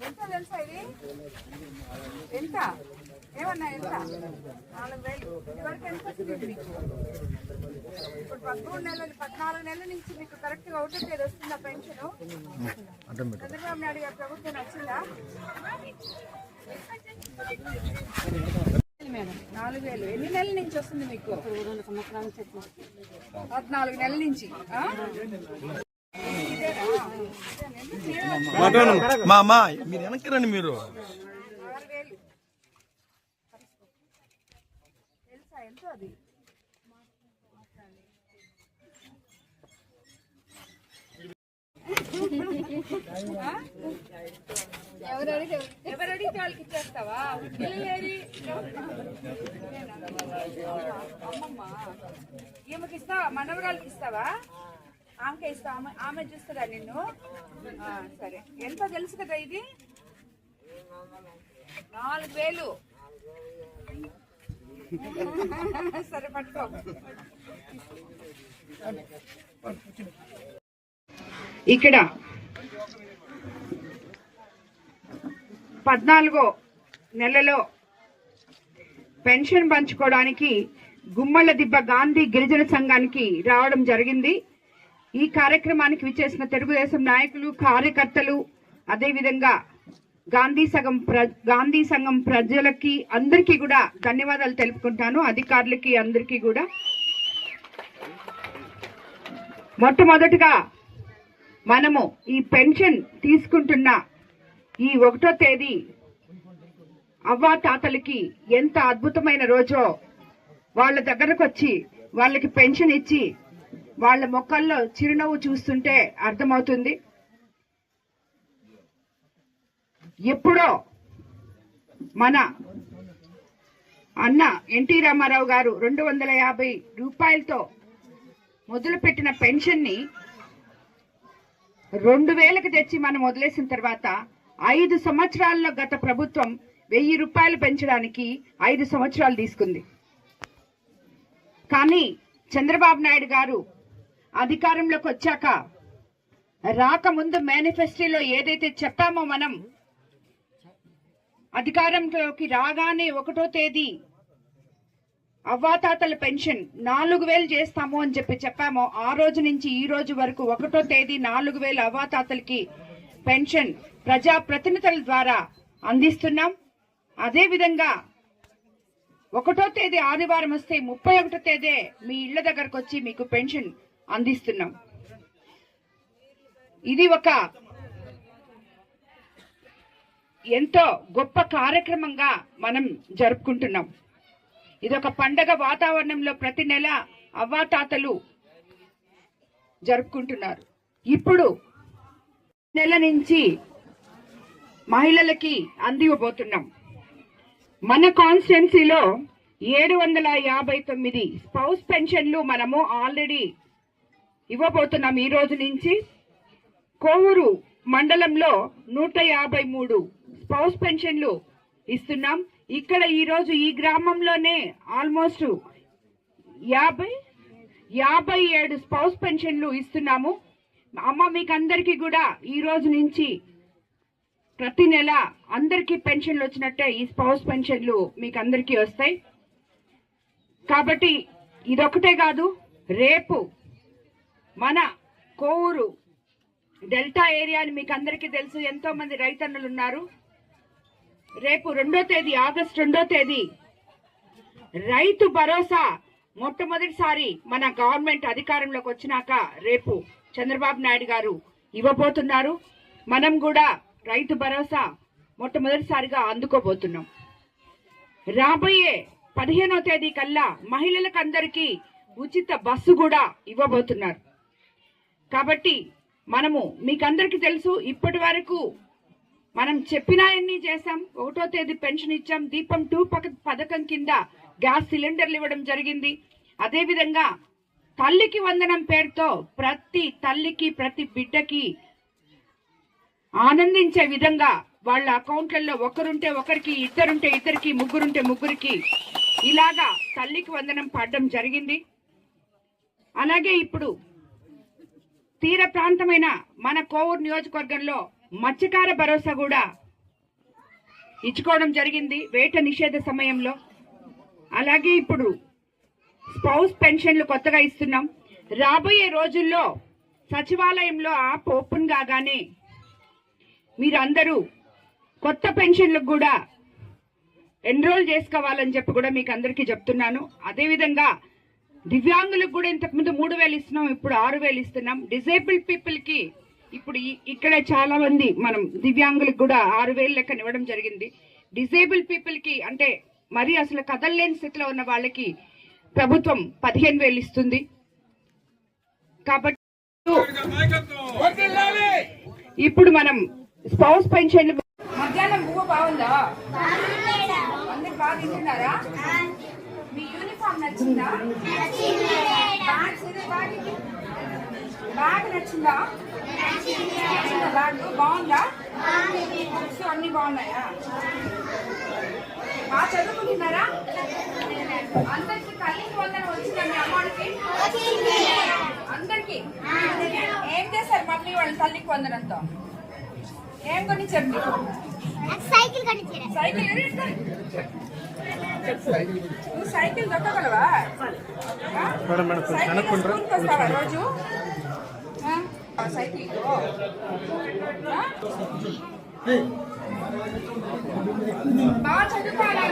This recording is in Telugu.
ఎంత తెలుసా ఇది? ఎంత ఏమన్నా ఎంత? 4000. ఇదివరకు ఎంత వస్తుంది మీకు? ఇప్పుడు 13 నెలలు 14 నెలల నుంచి మీకు కరెక్ట్గా ఒకటో తేదీ వస్తుందా పెన్షన్? చంద్రబాబు నాయుడు గారి ప్రభుత్వం నచ్చిందా? 4000. ఎన్ని నెలల నుంచి వస్తుంది మీకు? 2 సంవత్సరాల నుంచి. 14 నెలల నుంచి. మీరు వెనక్కి రండి. మీరు 6000 తెలుసా ఎంత అది? ఎవరు అడిగితే వాళ్ళకి ఇచ్చేస్తావా? పిల్లలేది అమ్మమ్మ ఈమెకి ఇస్తావా? మనవరాలకి ఇస్తావా? ఆమెకే ఇస్తావా? ఆమె చూస్తుందా నిన్ను? సరే, ఎంత తెలుసు కదా ఇది? 4000. సరే పట్టుకో. ఇక్కడ 14వ నెలలో పెన్షన్ పంచుకోవడానికి గుమ్మల దిబ్బ గాంధీ గిరిజన సంఘానికి రావడం జరిగింది. ఈ కార్యక్రమానికి విచ్చేసిన తెలుగుదేశం నాయకులు, కార్యకర్తలు, అదేవిధంగా గాంధీ సంఘం ప్రజలకి అందరికీ కూడా ధన్యవాదాలు తెలుపుకుంటాను. అధికారులకి అందరికీ కూడా. మొట్టమొదటిగా మనము ఈ పెన్షన్ తీసుకుంటున్న ఈ 1వ తేదీ అవ్వా తాతలకి ఎంత అద్భుతమైన రోజో వాళ్ళ దగ్గరకు వచ్చి వాళ్ళకి పెన్షన్ ఇచ్చి వాళ్ళ మొక్కల్లో చిరునవ్వు చూస్తుంటే అర్థమవుతుంది. ఎప్పుడో మన అన్న ఎన్టీ రామారావు గారు 250 రూపాయలతో మొదలుపెట్టిన పెన్షన్ ని 2000కి తెచ్చి మనం వదిలేసిన తర్వాత 5 సంవత్సరాల్లో గత ప్రభుత్వం 1000 రూపాయలు పెంచడానికి 5 సంవత్సరాలు తీసుకుంది. కానీ చంద్రబాబు నాయుడు గారు అధికారంలోకి వచ్చాక రాకముందు మేనిఫెస్టోలో ఏదైతే చెప్పామో, మనం అధికారంలోకి రాగానే 1వ తేదీ అవ్వాతాతల పెన్షన్ 4000 చేస్తాము అని చెప్పామో, ఆ రోజు నుంచి ఈ రోజు వరకు 1వ తేదీ 4000 అవ్వాతాతలకి పెన్షన్ ప్రజా ప్రతినిధుల ద్వారా అందిస్తున్నాం. అదే విధంగా 1వ తేదీ ఆదివారం వస్తే 31వ తేదీ మీ ఇళ్ల దగ్గరకు వచ్చి మీకు పెన్షన్ అందిస్తున్నాం. ఇది ఒక ఎంతో గొప్ప కార్యక్రమంగా మనం జరుపుకుంటున్నాం. ఇదొక పండగ వాతావరణంలో ప్రతి నెల అవ్వాతాతలు జరుపుకుంటున్నారు. ఇప్పుడు నెల నుంచి మహిళలకి అందివ్వబోతున్నాం. మన కాన్స్టిట్యున్సీలో 759 స్పౌస్ పెన్షన్లు మనము ఆల్రెడీ ఇవ్వబోతున్నాం ఈ రోజు నుంచి. కోవూరు మండలంలో 153 స్పౌస్ పెన్షన్లు ఇస్తున్నాం. ఇక్కడ ఈ రోజు ఈ గ్రామంలోనే ఆల్మోస్ట్ 57 స్పౌస్ పెన్షన్లు ఇస్తున్నాము. అమ్మ మీకు అందరికీ కూడా ఈ రోజు నుంచి ప్రతి నెల అందరికీ పెన్షన్లు వచ్చినట్టే ఈ స్పౌస్ పెన్షన్లు మీకు అందరికీ వస్తాయి. కాబట్టి ఇదొకటే కాదు, రేపు మన కోవూరు డెల్టా ఏరియా అని మీకు అందరికీ తెలుసు, ఎంతో మంది రైతన్నులు ఉన్నారు. రేపు 2వ తేదీ ఆగస్టు 2వ తేదీ రైతు భరోసా మొట్టమొదటిసారి మన గవర్నమెంట్ అధికారంలోకి వచ్చినాక రేపు చంద్రబాబు నాయుడు గారు ఇవ్వబోతున్నారు. మనం కూడా రైతు భరోసా మొట్టమొదటిసారిగా అందుకోబోతున్నాం. రాబోయే 15వ తేదీ కల్లా మహిళలకు అందరికీ ఉచిత బస్సు కూడా ఇవ్వబోతున్నారు. కాబట్టి మనము మీకందరికీ తెలుసు, ఇప్పటి వరకు మనం చెప్పినాయన్నీ చేశాం. 1వ తేదీ పెన్షన్ ఇచ్చాం. దీపం 2 పథకం కింద గ్యాస్ సిలిండర్లు ఇవ్వడం జరిగింది. అదేవిధంగా తల్లికి వందనం పేరుతో ప్రతి తల్లికి ప్రతి బిడ్డకి ఆనందించే విధంగా వాళ్ళ అకౌంట్లలో ఒకరుంటే ఒకరికి, ఇద్దరుంటే ఇద్దరికి, ముగ్గురుంటే ముగ్గురికి ఇలాగా తల్లికి వందనం పడడం జరిగింది. అలాగే ఇప్పుడు తీర ప్రాంతమైన మన కోవూరు నియోజకవర్గంలో మత్స్యకార భరోసా కూడా ఇచ్చుకోవడం జరిగింది వేట నిషేధ సమయంలో. అలాగే ఇప్పుడు స్పౌస్ పెన్షన్లు కొత్తగా ఇస్తున్నాం. రాబోయే రోజుల్లో సచివాలయంలో యాప్ ఓపెన్ కాగానే మీరందరూ కొత్త పెన్షన్లకు కూడా ఎన్రోల్ చేసుకోవాలని చెప్పి కూడా మీకు అందరికీ చెప్తున్నాను. అదేవిధంగా దివ్యాంగులకు కూడా ఇంతకుముందు 3,000 ఇస్తున్నాం, ఇప్పుడు 6,000 ఇస్తున్నాం. డిజేబుల్డ్ పీపుల్ కి ఇప్పుడు ఇక్కడ చాలా మంది మనం దివ్యాంగులకు కూడా 6,000 లెక్కన ఇవ్వడం జరిగింది. డిజేబుల్డ్ పీపుల్ కి అంటే మరి అసలు కదలలేని స్థితిలో ఉన్న వాళ్ళకి ప్రభుత్వం 15,000 ఇస్తుంది. కాబట్టి ఇప్పుడు మనం స్పౌస్ పెన్షన్లు మధ్యాహ్నం పువ్వు బాగుందా? అందరు బాగా తింటున్నారా? మీ యూనిఫామ్ నచ్చిందా? బ్యాగ్ నచ్చిందా? బ్యాగ్ బాగుందా? బుక్స్ అన్ని బాగున్నాయా? బాగా చదువుకుంటున్నారా? అందరికి తల్లికి వందనం వచ్చిందా మీ అమ్మాడికి? అందరికి ఏం చేశారు మమ్మీ వాళ్ళు తల్లికి వందనంతో? ఏం కొని చెప్పి సైకిల్ కొనిచ్చారు. సైకిల్ నువ్వు సైకిల్ దొక్కగలవా? స్కూల్కి వస్తావా రోజు? సైకిల్ బాగా చదువుకోవాలి.